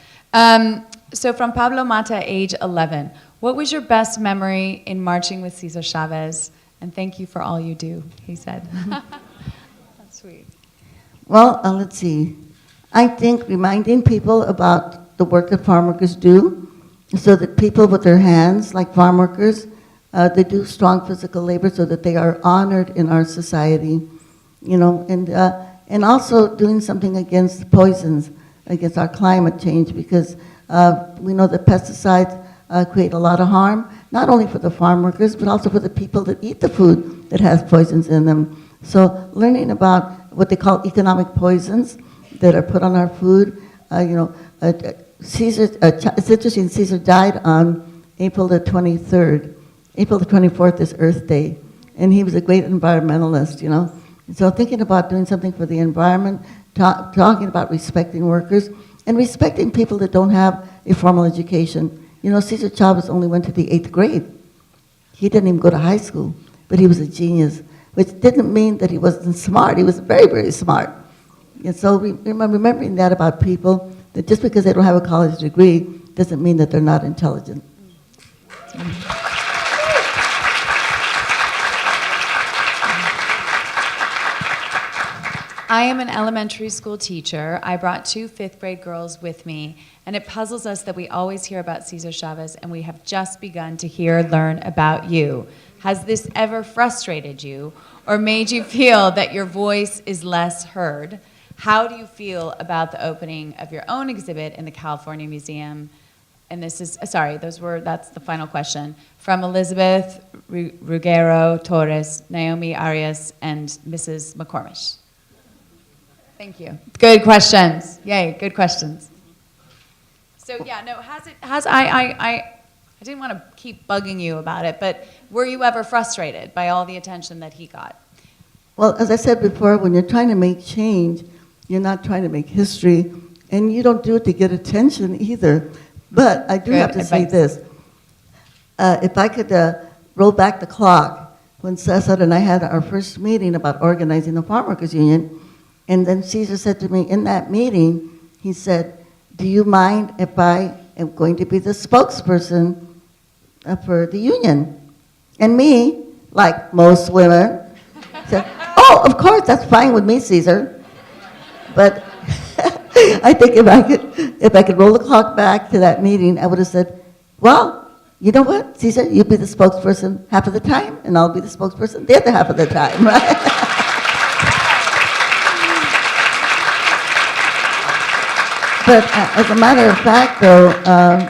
Speaker 2: So from Pablo Mata, age 11, what was your best memory in marching with Cesar Chavez? And thank you for all you do, he said. That's sweet.
Speaker 3: Well, let's see. I think reminding people about the work that farm workers do, so that people with their hands, like farm workers, they do strong physical labor so that they are honored in our society, you know, and also doing something against poisons, against our climate change, because we know that pesticides create a lot of harm, not only for the farm workers, but also for the people that eat the food that has poisons in them. So learning about what they call economic poisons that are put on our food, you know, Cesar, it's interesting, Cesar died on April the 23rd. April the 24th is Earth Day, and he was a great environmentalist, you know. And so thinking about doing something for the environment, talking about respecting workers, and respecting people that don't have a formal education. You know, Cesar Chavez only went to the 8th grade. He didn't even go to high school, but he was a genius, which didn't mean that he wasn't smart. He was very, very smart. And so remembering that about people, that just because they don't have a college degree doesn't mean that they're not intelligent.
Speaker 2: I am an elementary school teacher. I brought 2 fifth-grade girls with me, and it puzzles us that we always hear about Cesar Chavez, and we have just begun to learn about you. Has this ever frustrated you or made you feel that your voice is less heard? How do you feel about the opening of your own exhibit in the California Museum? And this is, that's the final question. From Elizabeth Ruggero Torres, Naomi Arias, and Mrs. McCormish. Thank you. Good questions. Yay, good questions. So yeah, no, I didn't want to keep bugging you about it, but were you ever frustrated by all the attention that he got?
Speaker 3: Well, as I said before, when you're trying to make change, you're not trying to make history, and you don't do it to get attention either. But I do have to say this. If I could roll back the clock, when Cesar and I had our first meeting about organizing the Farmworkers Union, and then Cesar said to me in that meeting, he said, do you mind if I am going to be the spokesperson for the union? And me, like most women, said, oh, of course, that's fine with me, Cesar. But I think if I could roll the clock back to that meeting, I would have said, well, you know what, Cesar, you be the spokesperson half of the time, and I'll be the spokesperson the other half of the time, right? But as a matter of fact, though,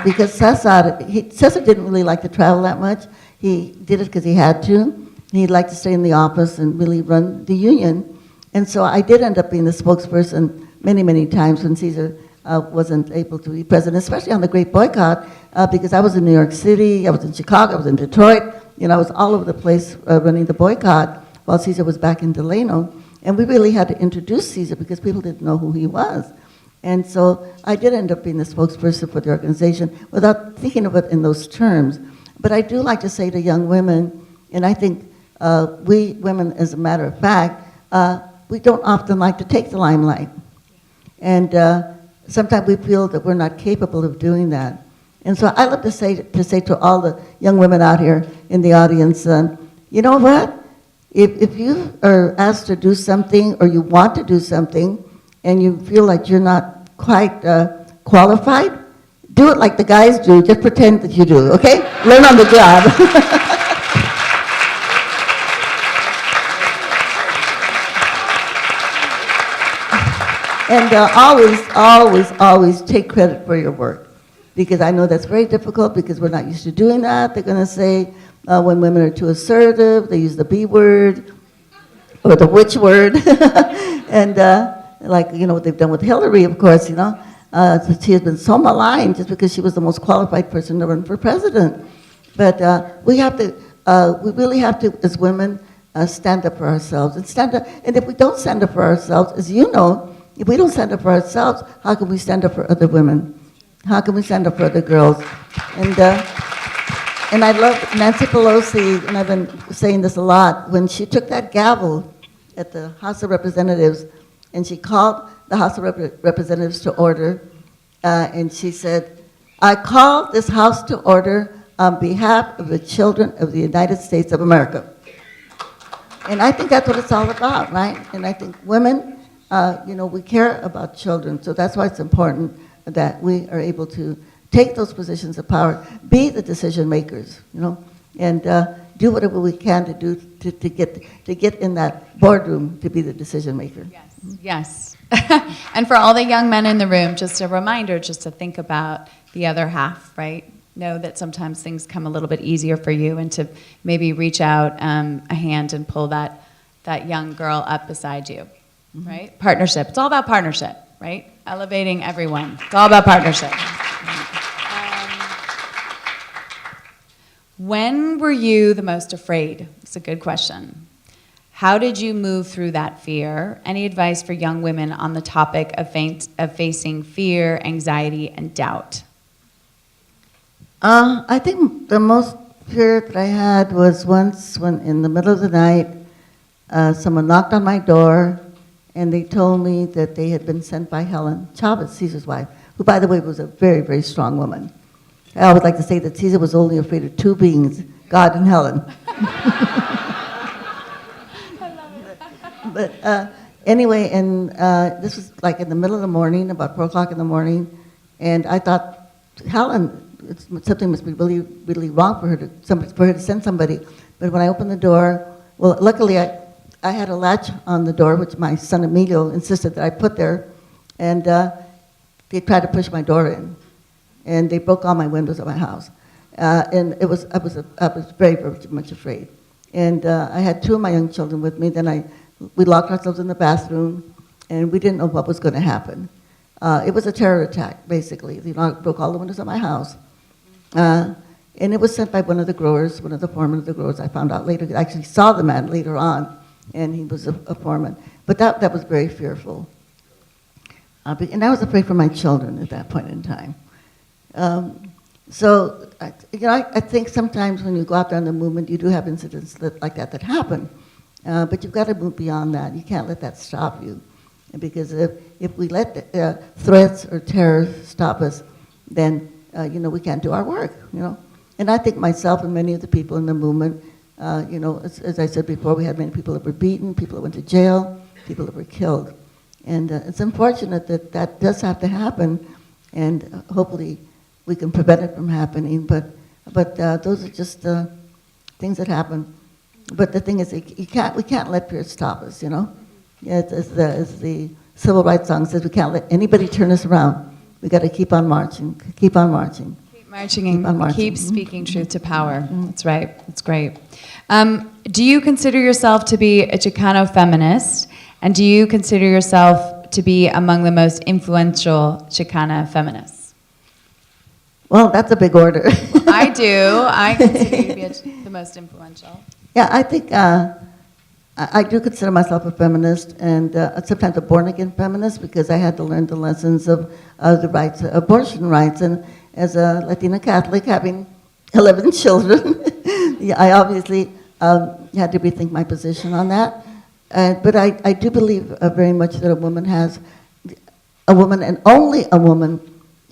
Speaker 3: because Cesar didn't really like to travel that much, he did it because he had to. He'd like to stay in the office and really run the union. And so I did end up being the spokesperson many, many times when Cesar wasn't able to be president, especially on the Great Boycott, because I was in New York City, I was in Chicago, I was in Detroit. I was all over the place running the boycott while Cesar was back in Delano. And we really had to introduce Cesar because people didn't know who he was. And so I did end up being the spokesperson for the organization without thinking of it in those terms. But I do like to say to young women, and I think we women, as a matter of fact, we don't often like to take the limelight. And sometimes we feel that we're not capable of doing that. And so I love to say to all the young women out here in the audience, you know what? If you are asked to do something or you want to do something and you feel like you're not quite qualified, do it like the guys do. Just pretend that you do, okay? Learn on the job. And always take credit for your work, because I know that's very difficult because we're not used to doing that. They're going to say when women are too assertive, they use the B word or the which word. And like, what they've done with Hillary, of course, she has been so maligned just because she was the most qualified person to run for president. But we really have to, as women, stand up for ourselves and stand up. And if we don't stand up for ourselves, as you know, if we don't stand up for ourselves, how can we stand up for other women? How can we stand up for other girls? And I love Nancy Pelosi, and I've been saying this a lot, when she took that gavel at the House of Representatives, and she called the House of Representatives to order, and she said, I call this House to order on behalf of the children of the United States of America. And I think that's what it's all about, right? And I think women, we care about children, so that's why it's important that we are able to take those positions of power, be the decision makers, and do whatever we can to do to get in that boardroom to be the decision maker.
Speaker 2: Yes. And for all the young men in the room, just a reminder, just to think about the other half, right? Know that sometimes things come a little bit easier for you, and to maybe reach out a hand and pull that young girl up beside you, right? Partnership. It's all about partnership, right? Elevating everyone. It's all about partnership. When were you the most afraid? It's a good question. How did you move through that fear? Any advice for young women on the topic of facing fear, anxiety, and doubt?
Speaker 3: I think the most fear that I had was once when in the middle of the night, someone knocked on my door and they told me that they had been sent by Helen Chavez, Cesar's wife, who, by the way, was a very, very strong woman. I always like to say that Cesar was only afraid of two beings, God and Helen. But anyway, and this was like in the middle of the morning, about 4 o'clock in the morning, and I thought, Helen, something must be really, really wrong for her to send somebody. But when I opened the door, well, luckily I had a latch on the door, which my son Emilio insisted that I put there, and they tried to push my door in, and they broke all my windows at my house, and I was very, very much afraid. And I had 2 of my young children with me. Then we locked ourselves in the bathroom, and we didn't know what was going to happen. It was a terror attack, basically. They broke all the windows of my house. And it was sent by one of the growers, one of the foremen of the growers. I found out later. I actually saw the man later on, and he was a foreman. But that was very fearful. And I was afraid for my children at that point in time. So, I think sometimes when you go out there in the movement, you do have incidents like that happen. But you've got to move beyond that. You can't let that stop you. Because if we let threats or terror stop us, then we can't do our work. And I think myself and many of the people in the movement, as I said before, we had many people that were beaten, people that went to jail, people that were killed, and it's unfortunate that does have to happen, and hopefully we can prevent it from happening. But those are just things that happen. But the thing is, we can't let fear stop us. As the civil rights song says, we can't let anybody turn us around. We got to keep on marching, keep on marching.
Speaker 2: Keep Marching
Speaker 3: on marching.
Speaker 2: keep speaking truth to power. That's right. That's great. Do you consider yourself to be a Chicano feminist? And do you consider yourself to be among the most influential Chicana feminists?
Speaker 3: Well, that's a big order.
Speaker 2: I do. I consider you to be the most influential.
Speaker 3: Yeah, I think I do consider myself a feminist, and sometimes a born-again feminist, because I had to learn the lessons of the rights, abortion rights. And as a Latina Catholic, having 11 children, yeah, I obviously had to rethink my position on that. But I do believe very much that a woman and only a woman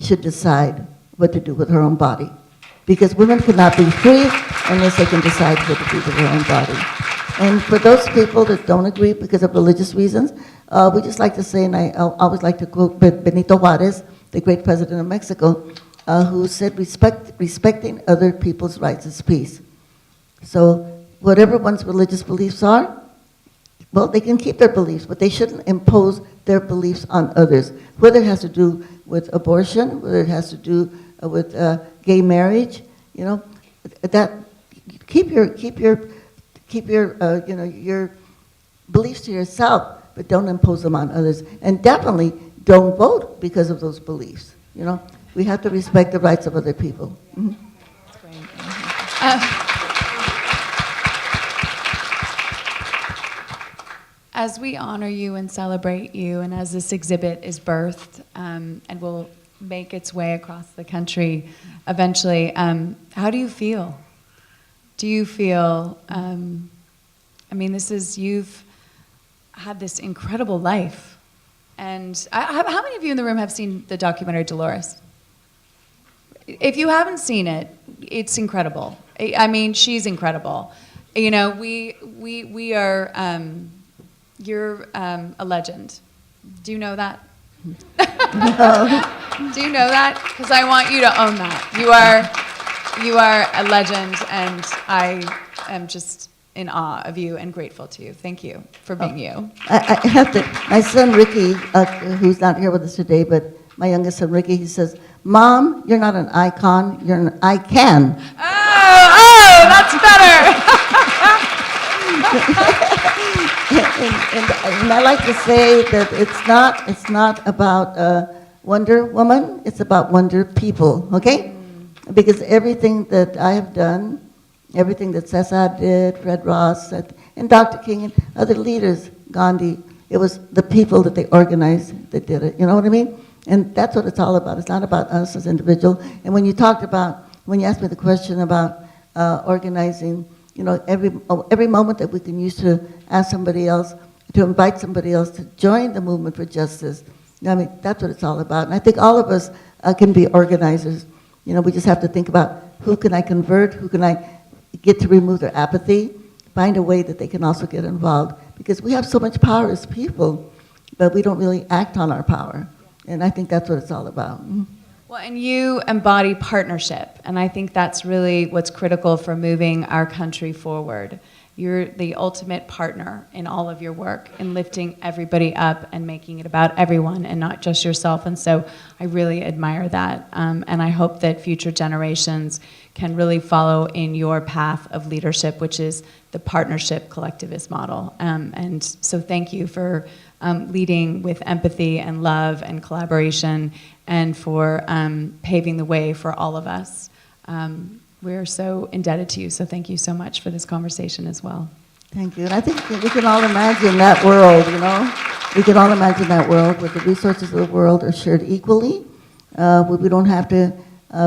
Speaker 3: should decide what to do with her own body. Because women cannot be free unless they can decide what to do with their own body. And for those people that don't agree because of religious reasons, we just like to say, and I always like to quote Benito Juarez, the great president of Mexico, who said, respecting other people's rights is peace. So whatever one's religious beliefs are, well, they can keep their beliefs, but they shouldn't impose their beliefs on others. Whether it has to do with abortion, whether it has to do with gay marriage, you know, that keep your beliefs to yourself, but don't impose them on others. And definitely don't vote because of those beliefs. You know, we have to respect the rights of other people. Mm-hmm.
Speaker 2: That's great. As we honor you and celebrate you, and as this exhibit is birthed and will make its way across the country eventually, how do you feel? Do you feel, you've had this incredible life. And how many of you in the room have seen the documentary Dolores? If you haven't seen it, it's incredible. I mean, she's incredible. You know, we are, you're a legend. Do you know that?
Speaker 3: No.
Speaker 2: Do you know that? Because I want you to own that. You are a legend, and I am just in awe of you and grateful to you. Thank you for being you.
Speaker 3: I have to, my son Ricky, who's not here with us today, but my youngest son Ricky, he says, Mom, you're not an icon, you're an I can.
Speaker 2: Oh, that's better.
Speaker 3: and I like to say that it's not about Wonder Woman, it's about Wonder People, okay? Because everything that I have done, everything that Cesar did, Fred Ross, and Dr. King, and other leaders, Gandhi, it was the people that they organized that did it, you know what I mean? And that's what it's all about. It's not about us as individuals. And when you asked me the question about organizing, you know, every moment that we can use to ask somebody else, to invite somebody else to join the movement for justice, I mean, that's what it's all about. And I think all of us can be organizers. You know, we just have to think about who can I convert, who can I get to remove their apathy, find a way that they can also get involved. Because we have so much power as people, but we don't really act on our power. And I think that's what it's all about.
Speaker 2: Well, and you embody partnership, and I think that's really what's critical for moving our country forward. You're the ultimate partner in all of your work, in lifting everybody up and making it about everyone and not just yourself. And so I really admire that. And I hope that future generations can really follow in your path of leadership, which is the partnership collectivist model. And so thank you for leading with empathy and love and collaboration, and for paving the way for all of us. We're so indebted to you, so thank you so much for this conversation as well.
Speaker 3: Thank you. And I think we can all imagine that world, you know? We can all imagine that world where the resources of the world are shared equally, where we don't have to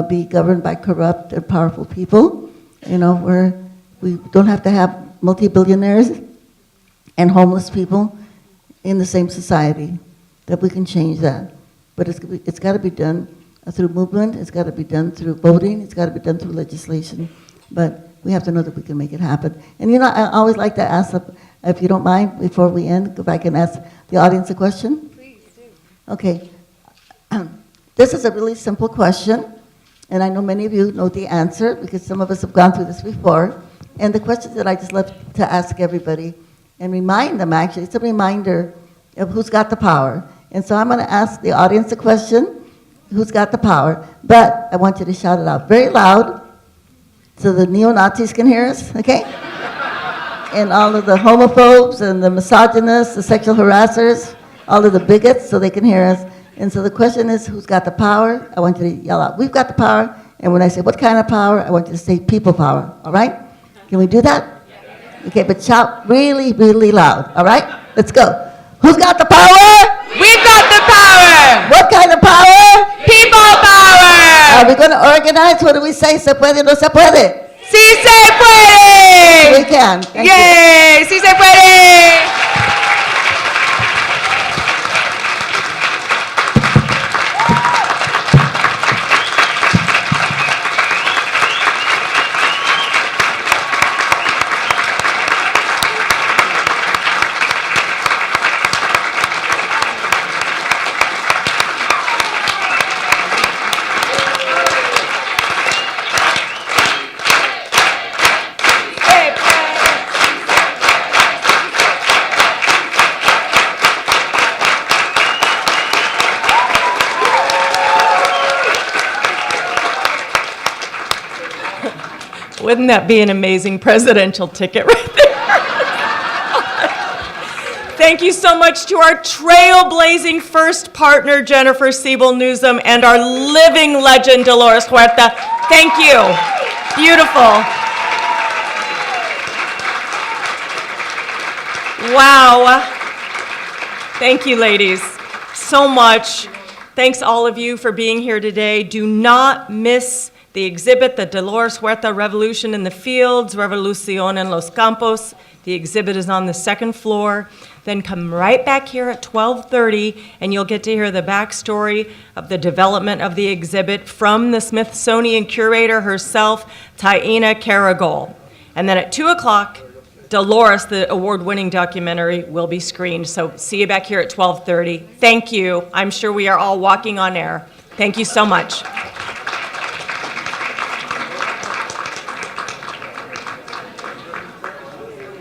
Speaker 3: be governed by corrupt and powerful people, you know, where we don't have to have multi-billionaires and homeless people in the same society, that we can change that. But it's got to be done through movement, it's got to be done through voting, it's got to be done through legislation. But we have to know that we can make it happen. And you know, I always like to ask, if you don't mind, before we end, if I can ask the audience a question?
Speaker 2: Please do.
Speaker 3: Okay. This is a really simple question, and I know many of you know the answer because some of us have gone through this before. And the question that I just love to ask everybody and remind them, actually, it's a reminder of who's got the power. And so I'm going to ask the audience a question, who's got the power, but I want you to shout it out very loud so the neo-Nazis can hear us, okay? And all of the homophobes and the misogynists, the sexual harassers, all of the bigots, so they can hear us. And so the question is, who's got the power? I want you to yell out, we've got the power. And when I say, what kind of power? I want you to say people power, all right? Can we do that? Okay, but shout really, really loud, all right? Let's go. Who's got the power?
Speaker 1: We've got the power!
Speaker 3: What kind of power?
Speaker 1: People power!
Speaker 3: Are we going to organize? What do we say? ¿Se puede o no se puede?
Speaker 1: ¡Sí se puede!
Speaker 3: We can. Thank you.
Speaker 1: ¡Yay! ¡Sí se puede! Wouldn't that be an amazing presidential ticket right there? Thank you so much to our trailblazing first partner, Jennifer Siebel-Newsom, and our living legend, Dolores Huerta. Thank you. Beautiful. Wow. Thank you, ladies, so much. Thanks all of you for being here today. Do not miss the exhibit, the Dolores Huerta Revolution in the Fields, Revolución en los Campos. The exhibit is on the second floor. Then come right back here at 12:30, and you'll get to hear the backstory of the development of the exhibit from the Smithsonian curator herself, Taina Caragol. And then at 2 o'clock, Dolores, the award-winning documentary, will be screened. So see you back here at 12:30. Thank you. I'm sure we are all walking on air. Thank you so much.